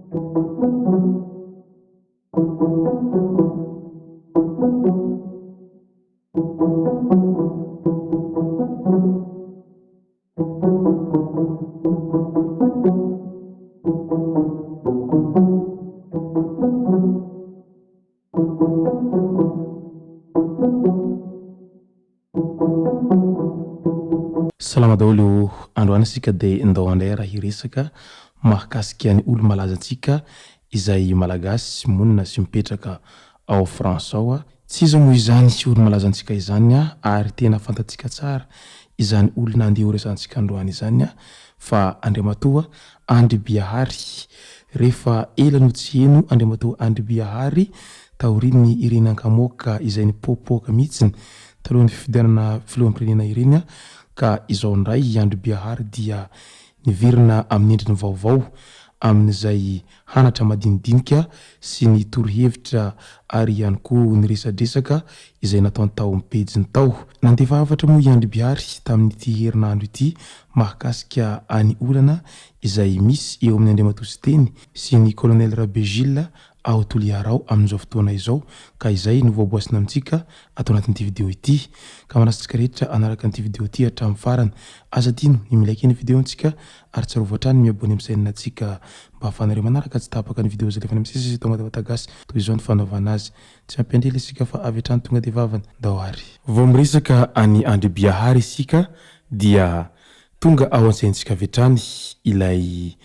Salama daholo androany sika dia ndao andray raha hiresaka mahakasika ny olo malaza antsika izay malagasy monina sy mipetraka ao France ao. Tsy iza moa izany olo malaza antsika izany ary tena fantatsika tsara izany olona andeha ho resantsika androany izany fa Andriamatoa Andriabiahary. Rehefa ela no tsy heno Andriamatoa Andriabiahary taoriny ireny ankamoaka izay nipopoaka mihitsiny talohan'ny fifidianana filoham-pirenena ireny ka izao ndray Andriabiahary dia niverina amin'ny endriny vaovao amin'izay hanatra madinidinika sy ny torohevitra ary ihany koa niresadresaka izay nataony tao mipejiny tao. Nandefafatra moa i Andriabiahary tamin'ity herinandro ity mahakasika any olana izay misy eo amin'ny Andriamatoa sy teny sy ny colonel Rabejila ao Toliarao amin'izao fotoana izao ka izay no voaboasina amintsika atao anatin'ity video ity ka manasitsika rehetra anaraka an'ity video ity hatramin'ny farany. Aza tino ny milaiky ny video antsika ary tsarovatra ny miabony amin'ny chaîne antsika mba ahafahanareo manaraka tsy tapaka ny video zay lefa misy tonga dia vatagasa toy izao ny fanaovana azy. Tsy ampiandrely isika fa avy hatrany tonga dia vavany daoary. Vao miresaka any Andriabiahary isika dia tonga ao an-tsaintsika avy hatrany ilay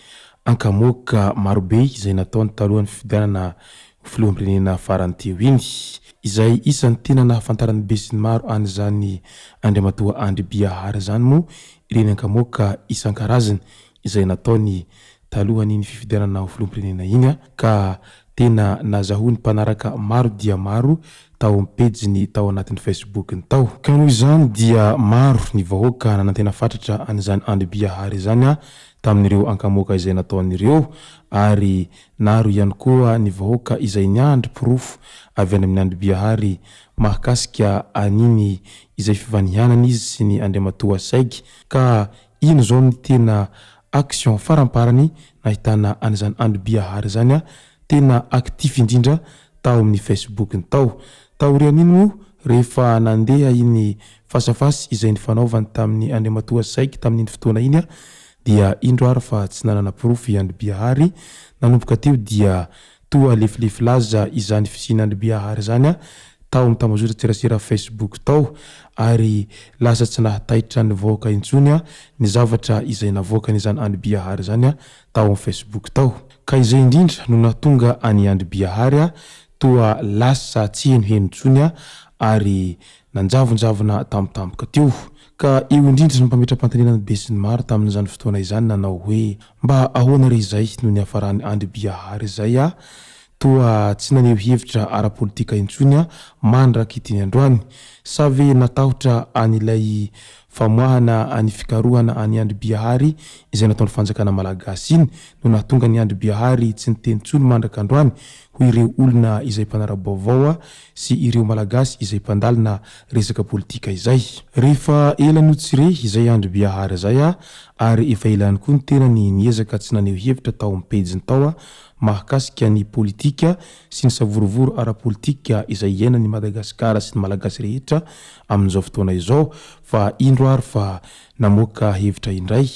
ankamoaka marobe izay nataony talohan'ny fifidianana filoham-pirenena farany teo iny izay isan'ny tena nahafantarany be sy ny maro an'izany Andriamatoa Andriabiahary zany moa ireny ankamoaka isan-karazany izay nataony talohany ny fifidianana filoham-pirenena iny ka tena nazahoany mpanaraka maro dia maro tao mipejiny tao anatin'ny Facebook ny tao. Ka noho izany dia maro ny vahoaka nanantena fatratra an'izany Andriabiahary zany tamin'ireo ankamoaka izay nataon'ireo ary naro ihany koa ny vahoaka izay niandry pirofo avy any amin'ny Andriabiahary mahakasika aniny izay fivanihanana izy sy ny Andriamatoa saigy ka ino zao ny tena action faramparany nahitana an'izany Andriabiahary zany tena aktif indrindra tao amin'ny Facebook ny tao. Taorian'iny moa rehefa nandeha iny fasafasy izay nifanaovany tamin'ny Andriamatoa saigy tamin'iny fotoana iny dia indroara fa tsy nanana pirofo i Andriabiahary nanomboka teo dia toa lefilefy laza izany fisina Andriabiahary zany tao mitambazotra tserasera Facebook tao ary lasa tsy nahataitra ny vahoaka intsony ny zavatra izay navoaka n'izany Andriabiahary zany tao amin'ny Facebook tao. Ka izay indrindra no nahatonga any Andriabiahary toa lasa tsy henoheno intsony ary nanjavonjavona tampotampoka teo. Ka eo indrindra ny mpametra-pantenenana be sy ny maro tamin'izany fotoana izany nanao hoe mba ahoana re izay no ny hafarany Andriabiahary zay toa tsy naneho hevitra ara-politika intsony mandraka ity androany sa ve natahotra an'ilay famoahana any fikarohana any Andriabiahary izay nataony fanjakana malagasy iny no nahatonga ny Andriabiahary tsy niteny intsony mandraka androany ho ireo olona izay mpanara-baovao sy ireo malagasy izay mpandalina resaka politika izay. Rehefa ela no tsire izay Andriabiahary zay ary efa elany koa ny tena ny niezaka tsy naneho hevitra tao amin'ny pejiny tao mahakasika ny politika sy ny savorovoro ara-politika izay iainan'ny Madagasikara sy ny malagasy rehetra amin'izao fotoana izao fa indroary fa namoaka hevitra indray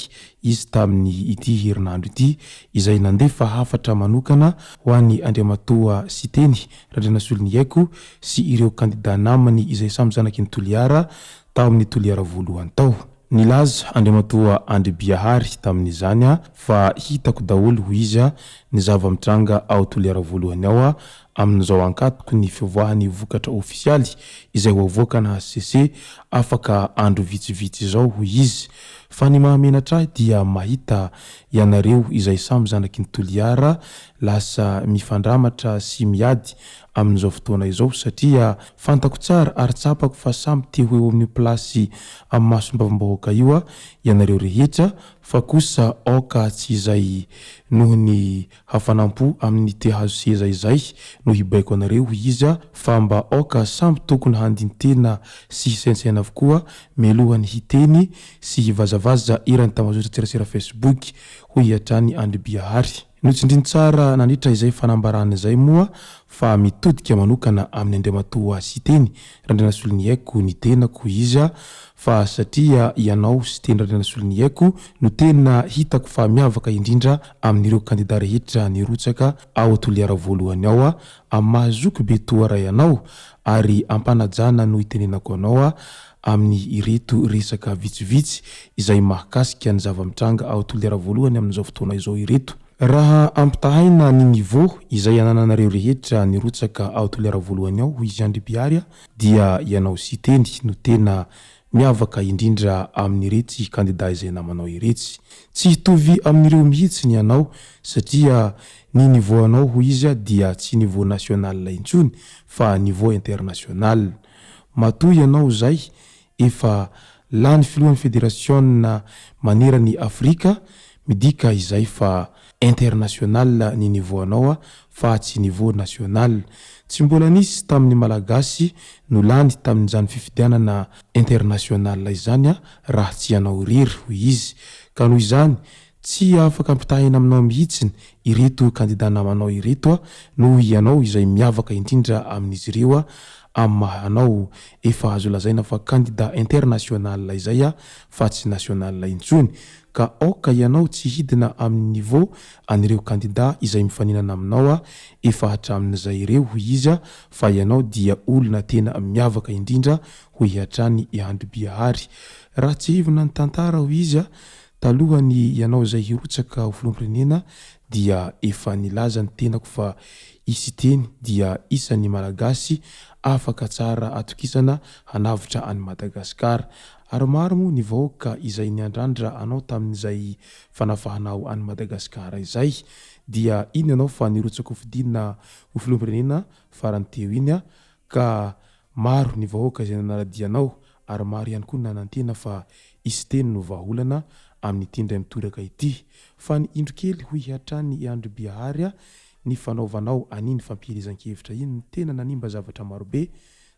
izy tamin'ny ity herinandro ity izay nandefa hafatra manokana ho an'ny Andriamatoa sy teny Randrianasolony Haiko sy ireo kandida namany izay samy zanaky ny Toliara tao amin'ny Toliara voalohany tao. Nilaza Andriamatoa Andriabiahary tamin'izany fa hitako daholo ho izy ny zava-mitranga ao Toliara voalohany ao amin'izao ankatoko ny fivoahany vokatra ofisialy izay hoavoaka na HCC afaka andro vitsivitsy zao ho izy. Fa ny mahamenatra dia mahita ianareo izay samy zanaky ny Toliara lasa mifandramatra sy miady amin'izao fotoana izao satria fantako tsara ary tsapako fa samy te ho eo amin'ny plasy amin'ny masom-bavam-bahoaka io ianareo rehetra fa kosa aoka tsy izay noho ny hafanampo amin'ny te hazo seza izay no hibaiko anareo izy fa mba aoka samy tokony handintena sy hisaintsaina avokoa mialohany hiteny sy hivazavaza irany tambazotra tserasera Facebook ho hiatrany Andriabiahary. Notsindriny tsara nandritra izay fanambarana izay moa fa mitodika manokana amin'ny andriamatoa sy teny Randriana Solony Haiko ny tenako izy fa satria ianao sy teny Randriana Solony Haiko no tena hitako fa miavaka indrindra amin'ireo kandida rehetra nirotsaka ao toliara voalohany ao amazoky be toara ianao ary ampanajana no itenenako anao amin'ny ireto resaka vitsivitsy izay mahakasika ny zava-mitranga ao toliara voalohany amin'izao fotoana izao ireto. Raha ampitahaina ny niveau izay anananareo rehetra nirotsaka ao toliara voalohany ao izy Andry Biary dia ianao sy teny no tena miavaka indrindra amin'iretsy kandida izay namanao iretsy. Tsy hitovy amin'ireo mihitsy ny ianao satria ny niveau anao ho izy dia tsy niveau national intsony fa niveau international. Matoy ianao zay efa lany filohan'ny federation manerany Afrika midika izay fa international ny niveau anao fa tsy niveau national. Tsy mbola nisy tamin'ny malagasy no lany tamin'izany fifidianana international izany raha tsy ianao irery ho izy ka noho izany tsy afaka ampitahina aminao mihitsiny ireto kandida namanao ireto noho ianao izay miavaka indrindra amin'izy ireo amahanao efa azo lazaina fa kandida international izay fa tsy national intsony ka aoka ianao tsy hidina amin'ny niveau anireo kandida izay mifaninana aminao efa hatramin'izay ireo ho izy fa ianao dia olona tena miavaka indrindra ho hiatrany Andry Biary. Raha tsy hivina ny tantara ho izy talohany ianao izay hirotsaka ho filoham-pirenena dia efa nilaza ny tenako fa isy teny dia isan'ny malagasy afaka tsara atokisana hanavitra any Madagasikara. Ary maro moa ny vahoaka izay niandrandra anao tamin'izay fanafahanao any Madagasikara izay dia iny ianao fa nirotsaka ho fidina ho filoham-pirenena farany teo iny ka maro ny vahoaka izay nanaradianao ary maro ihany koa nanantena fa isy teny no vahaolana amin'ny tindray mitoraka ity fa ny indro kely ho hiatrany Andry Biary ny fanaovanao aniny fampielezan-kevitra iny tena nanimba zavatra maro be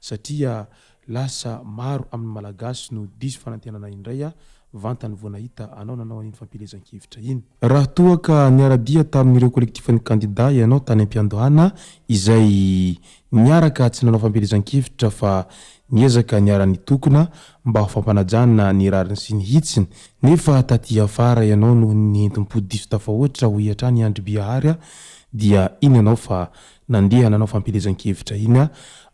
satria lasa maro amin'ny malagasy no diso fanantenana indray vantany vao nahita anao nanao aniny fampielezan-kevitra iny. Raha toa ka niaradia tamin'ireo kolektifan'ny kandida ianao tany am-piandohana izay niaraka tsy nanao fampielezan-kevitra fa niezaka niara-ny tokona mba ho fampanajana ny rariny sy ny hitsiny nefa taty afara ianao no ny entim-pody diso tafahoatra ho hiatrany Andry Biary dia iny ianao fa nandeha nanao fampielezan-kevitra iny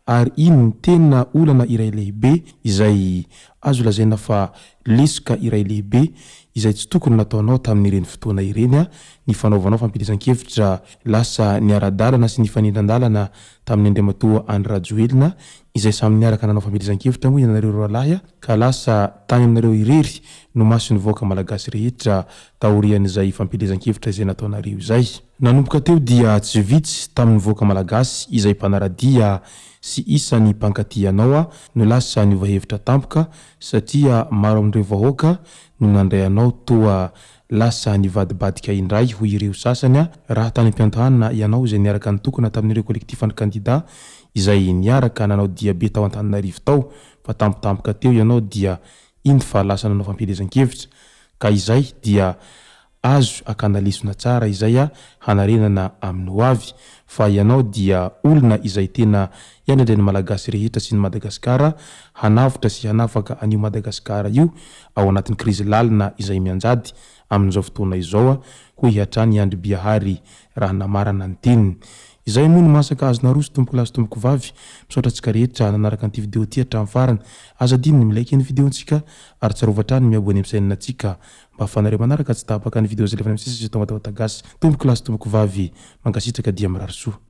ary iny ny tena olana iray lehibe izay azo lazaina fa lesoka iray lehibe izay tsy tokony nataonao tamin'ireny fotoana ireny ny fanaovanao fampielezan-kevitra lasa niara-dalana sy ny fanindran-dalana tamin'ny andriamatoa Andry Rajoelina izay samy niaraka nanao fampielezan-kevitra moa ianareo roalahy ka lasa tany aminareo irery no maso ny vahoaka malagasy rehetra taorian'izay fampielezan-kevitra izay nataonareo izay. Nanomboka teo dia tsy vitsy tamin'ny vahoaka malagasy izay mpanaradia sy isan'ny mpankatianao no lasa niovahevitra tampoka satria maro amin'ireo vahoaka no nandray anao toa lasa nivadibadika indray ho ireo sasany raha tany am-piantohanana ianao izay niaraka ny tokona tamin'ireo kolektifan'ny kandida izay niaraka nanao diabe tao Antananarivo tao fa tampotampoka teo ianao dia iny fa lasa nanao fampielezan-kevitra ka izay dia azo akanalesona tsara izay hanarenana amin'ny ho avy fa ianao dia olona izay tena ianadray ny malagasy rehetra sy ny Madagasikara hanavitra sy hanafaka an'io Madagasikara io ao anatin'ny krizy lalina izay mianjady amin'izao fotoana izao ho hiatrany Andry Biary raha namarana ny teniny. Izay moa no masaka azo naroso tompoko lahy sy tompoko vavy misaotra antsika rehetra nanaraka an'ity vidéo ity hatramin'ny farany azadiny ny milaiky ny vidéontsika ary tsarovatra ny miabony amin'ny chaîne-ntsika mba afanareo manaraka tsy tapaka ny vidéo zay lefana amin'ny sisy tonga tao tagasy tompoko lahy sy tompoko vavy mankasitraka dia mirary soa.